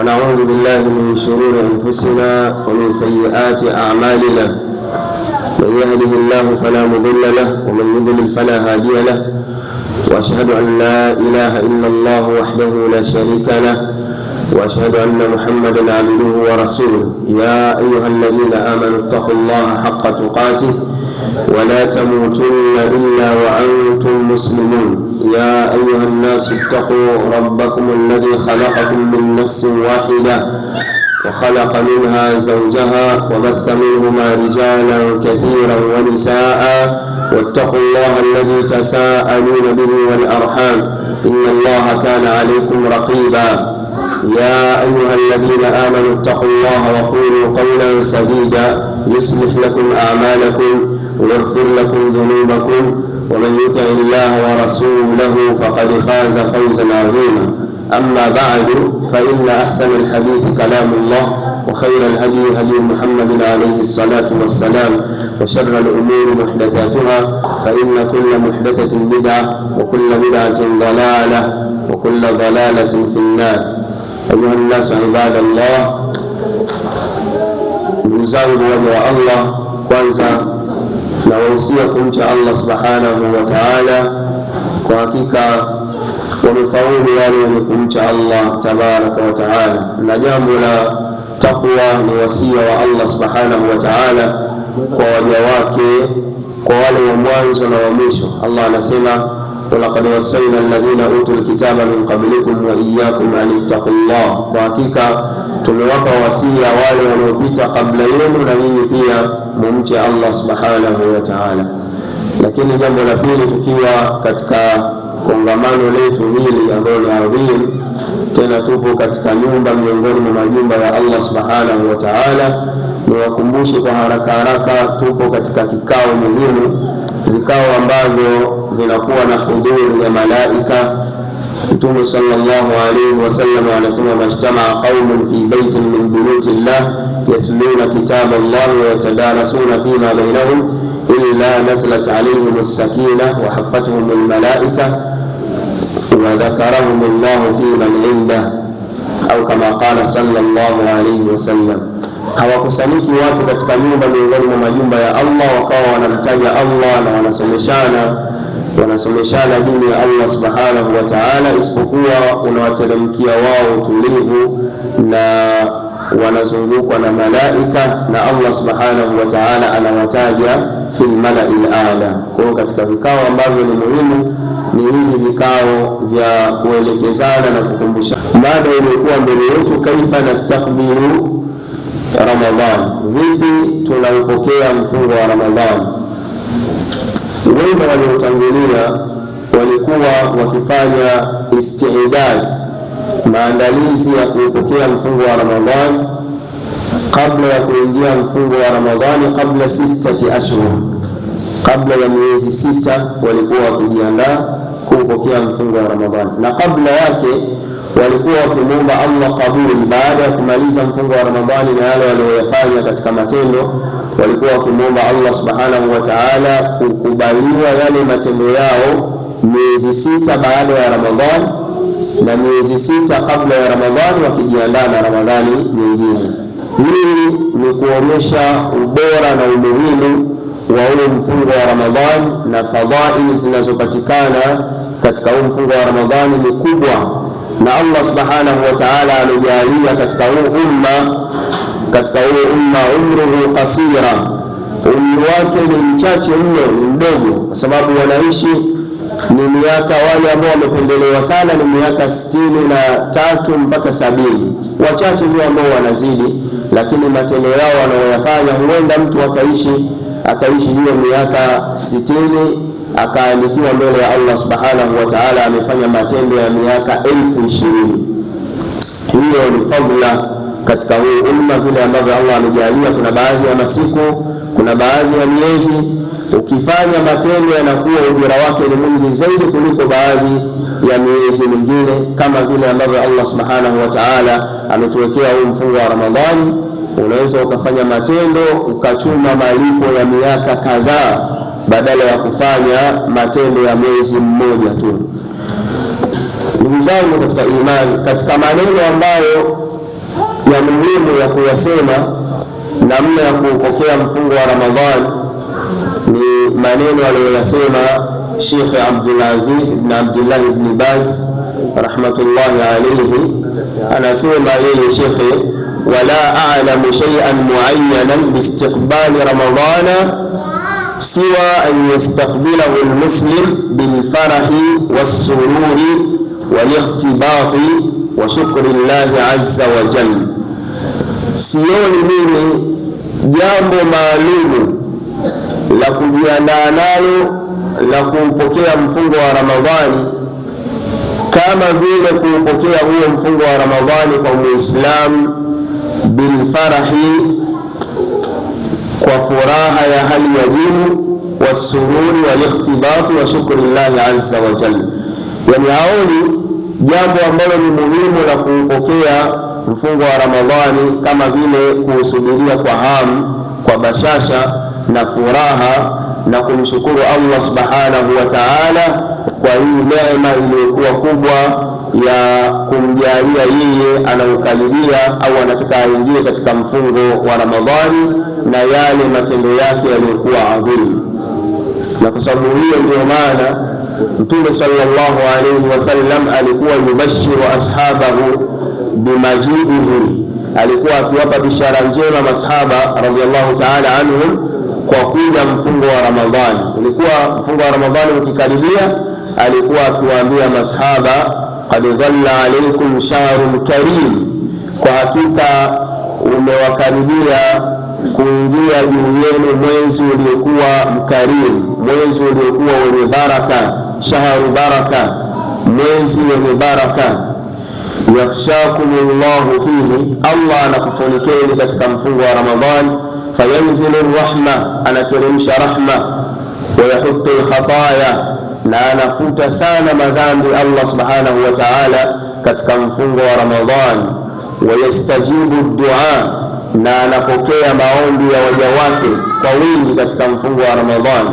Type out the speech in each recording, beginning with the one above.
ونعوذ بالله من شرور أنفسنا ومن سيئات أعمالنا. من يهده الله فلا مضل له ومن يضلل فلا هادي له، وأشهد أن لا إله إلا الله وحده لا شريك له، وأشهد أن محمدا عبده ورسوله. يا أيها الذين آمنوا اتقوا الله حق تقاته ولا تموتن إلا وأنتم مسلمون. يا أيها الناس اتقوا ربكم الذي خلقكم من نفس واحدة وخلق منها زوجها وبث منهما رجالا كثيرا ونساء، واتقوا الله الذي تساءلون به والأرحام إن الله كان عليكم رقيبا. يا أيها الذين آمنوا اتقوا الله وقولوا قولا سديدا يصلح لكم أعمالكم ويغفر لكم ذنوبكم، ومن يطع الله ورسوله فقد فاز فوزا عظيما. أما بعد، فإن أحسن الحديث كلام الله، وخير الهدي هدي محمد عليه الصلاة والسلام، وشر الأمور محدثاتها، فإن كل محدثة بدعة وكل بدعة ضلالة وكل ضلالة في النار. أيها الناس عباد الله، ndugu zangu waja wa Allah, kwanza nawahusia kumcha Allah subhanahu wa ta'ala. Kwa hakika wamefaulu wale wenye kumcha Allah tabaraka wa ta'ala, na jambo la taqwa ni wasia wa Allah subhanahu wa ta'ala kwa waja wake, kwa wale wa mwanzo na wa mwisho. Allah anasema walaqad wasaina alladhina utul kitaba min qablikum wa iyyakum an ittaqullah, kwa hakika tumewapa wasia wale waliopita kabla yenu na nyinyi pia mumche Allah subhanahu wa ta'ala. Lakini jambo la pili, tukiwa katika kongamano letu hili ambalo ni adhim, tena tupo katika nyumba miongoni mwa majumba ya Allah subhanahu wa ta'ala, niwakumbushe kwa haraka haraka, tupo katika kikao muhimu, vikao ambavyo vinakuwa na hudhuri ya malaika. Mtume sallallahu alayhi wasallam anasema majtamaa qaumun fi baitin min buyuti llah yatluna kitaba Allah wa yatadarasuna fima bainahum illa nazalat alayhim as-sakina wa haffathum al-malaika wa dhakarahum Allah fi man indah, au kama qala sallallahu alayhi wasallam. Hawakusanyiki watu katika nyumba miongoni mwa majumba ya Allah wakawa wanamtaja Allah na wanasomeshana dini ya Allah subhanahu wa ta'ala, isipokuwa unawateremkia wao utulivu na wanazungukwa na malaika, na Allah subhanahu wa ta'ala anawataja fil mala'il a'la. Kwa katika vikao ambavyo ni muhimu ni hivi vikao vya kuelekezana na kukumbushana. Mada ilikuwa mbele yetu, kaifa nastakbilu Ramadhan, vipi tunaupokea mfungo wa Ramadhan. Wema waliotangulia walikuwa wakifanya istidad, maandalizi ya kuupokea mfungo wa Ramadhani kabla ya kuingia mfungo wa Ramadhani, kabla 6 ashhur, kabla ya miezi 6 walikuwa wakijiandaa kuupokea mfungo wa Ramadhani, na kabla yake walikuwa wakimwomba Allah kabuli. Baada ya kumaliza mfungo wa Ramadhani na yale walioyafanya katika matendo, walikuwa wakimwomba Allah subhanahu wa ta'ala kukubaliwa yale matendo yao miezi 6 baada ya Ramadhani na miezi 6 kabla ya Ramadhani, wakijiandaa na Ramadhani nyingine. Hii ni kuonyesha ubora na umuhimu wa ule mfungo wa Ramadhani, na fadhaili zinazopatikana katika ule mfungo wa Ramadhani ni kubwa, na Allah subhanahu wa ta'ala amejalia katika huu umma umruhu qasira, umri wake ni mchache mno, ni mdogo, kwa sababu wanaishi ni miaka, wale ambao wamependelewa sana ni miaka 63 mpaka 70, wachache ndio ambao wanazidi, lakini matendo yao wanayoyafanya, huenda mtu akaishi hiyo miaka 60 akaandikiwa mbele ya Allah subhanahu wa ta'ala amefanya matendo ya miaka 20,000. Hiyo ni fadhila katika huu umma, vile ambavyo Allah amejalia. Kuna baadhi ya masiku, kuna baadhi ya miezi ukifanya matendo yanakuwa ujira wake ni mwingi zaidi kuliko baadhi ya miezi mingine, kama vile ambavyo Allah subhanahu wa ta'ala ametuwekea huu mfungo wa Ramadhani. Unaweza ukafanya matendo ukachuma malipo ya miaka kadhaa badala ya kufanya matendo ya mwezi mmoja tu. Ndugu zangu katika imani, katika maneno ambayo ya muhimu ya kuyasema namna ya kupokea mfungo wa Ramadhani ni maneno aliyoyasema Sheikh Abdul Aziz ibn Abdullah ibn Baz rahmatullahi alayhi. Anasema yeye Sheikh, wala a'lamu shay'an mu'ayyanan biistiqbali Ramadhana siwa an yastaqbilahu almuslim bilfarahi wassururi walikhtibati wa shukri llahi azza wa jalla. Sioni mimi jambo maalumu la kujiandaa nalo la kuupokea mfungo wa Ramadhani kama vile kuupokea huo mfungo wa Ramadhani kwa Muislamu bilfarahi, kwa furaha ya hali ya juu, wasururi walikhtibati wa shukri llahi azza wa jalla. Yani haoni jambo ambalo ni muhimu la kuupokea mfungo wa Ramadhani kama vile kuusubiria kwa hamu, kwa bashasha na furaha na kumshukuru Allah subhanahu wa ta'ala kwa hii neema iliyokuwa kubwa ya kumjalia yeye anaukaribia au anataka aingie katika mfungo wa Ramadhani na yale matendo yake yaliyokuwa adhimu. Na kwa sababu hiyo ndio maana Mtume sallallahu alayhi wasallam alikuwa yubashiru ashabahu bimajidihi, alikuwa akiwapa bishara njema masahaba radhiyallahu ta'ala anhum kwa kuja mfungo wa Ramadhani. Ilikuwa mfungo wa Ramadhani ukikaribia, alikuwa akiwaambia masahaba, qad dhalla alaykum shahrun karim, kwa hakika umewakaribia kuingia juu yenu mwezi uliokuwa mkarimu, mwezi uliokuwa wenye baraka, shahru baraka, mwezi wenye baraka. Yakhshakumullahu fihi, Allah anakufunikeni katika mfungo wa Ramadhani. Fayanzilu rahma, anateremsha rahma. Wayahutu alkhataya, na anafuta sana madhambi Allah subhanahu wa ta'ala katika mfungo wa Ramadhani. Wayastajibu dua, na anapokea maombi ya waja wake kwa wingi katika mfungo wa Ramadhani.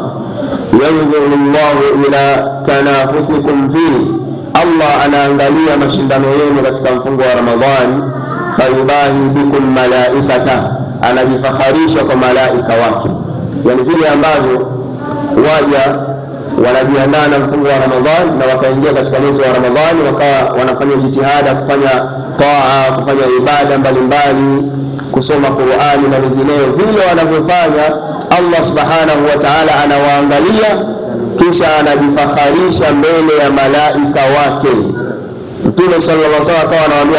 Yanzuru Allahu ila tanafusikum fihi, Allah anaangalia mashindano yenu katika mfungo wa Ramadhani. Fayubahi bikum malaikata, anajifakharisha kwa malaika wake. Yani vile ambavyo waja wanajiandaa na mfungo wa Ramadhani na wakaingia katika mwezi wa Ramadhani wakawa wanafanya jitihada kufanya taa, kufanya ibada mbalimbali, kusoma Qur'ani na vinginevyo, vile wanavyofanya Allah subhanahu wa ta'ala anawaangalia, kisha anajifakharisha mbele ya malaika wake. Mtume sallallahu alaihi wasallam akawa anawaambia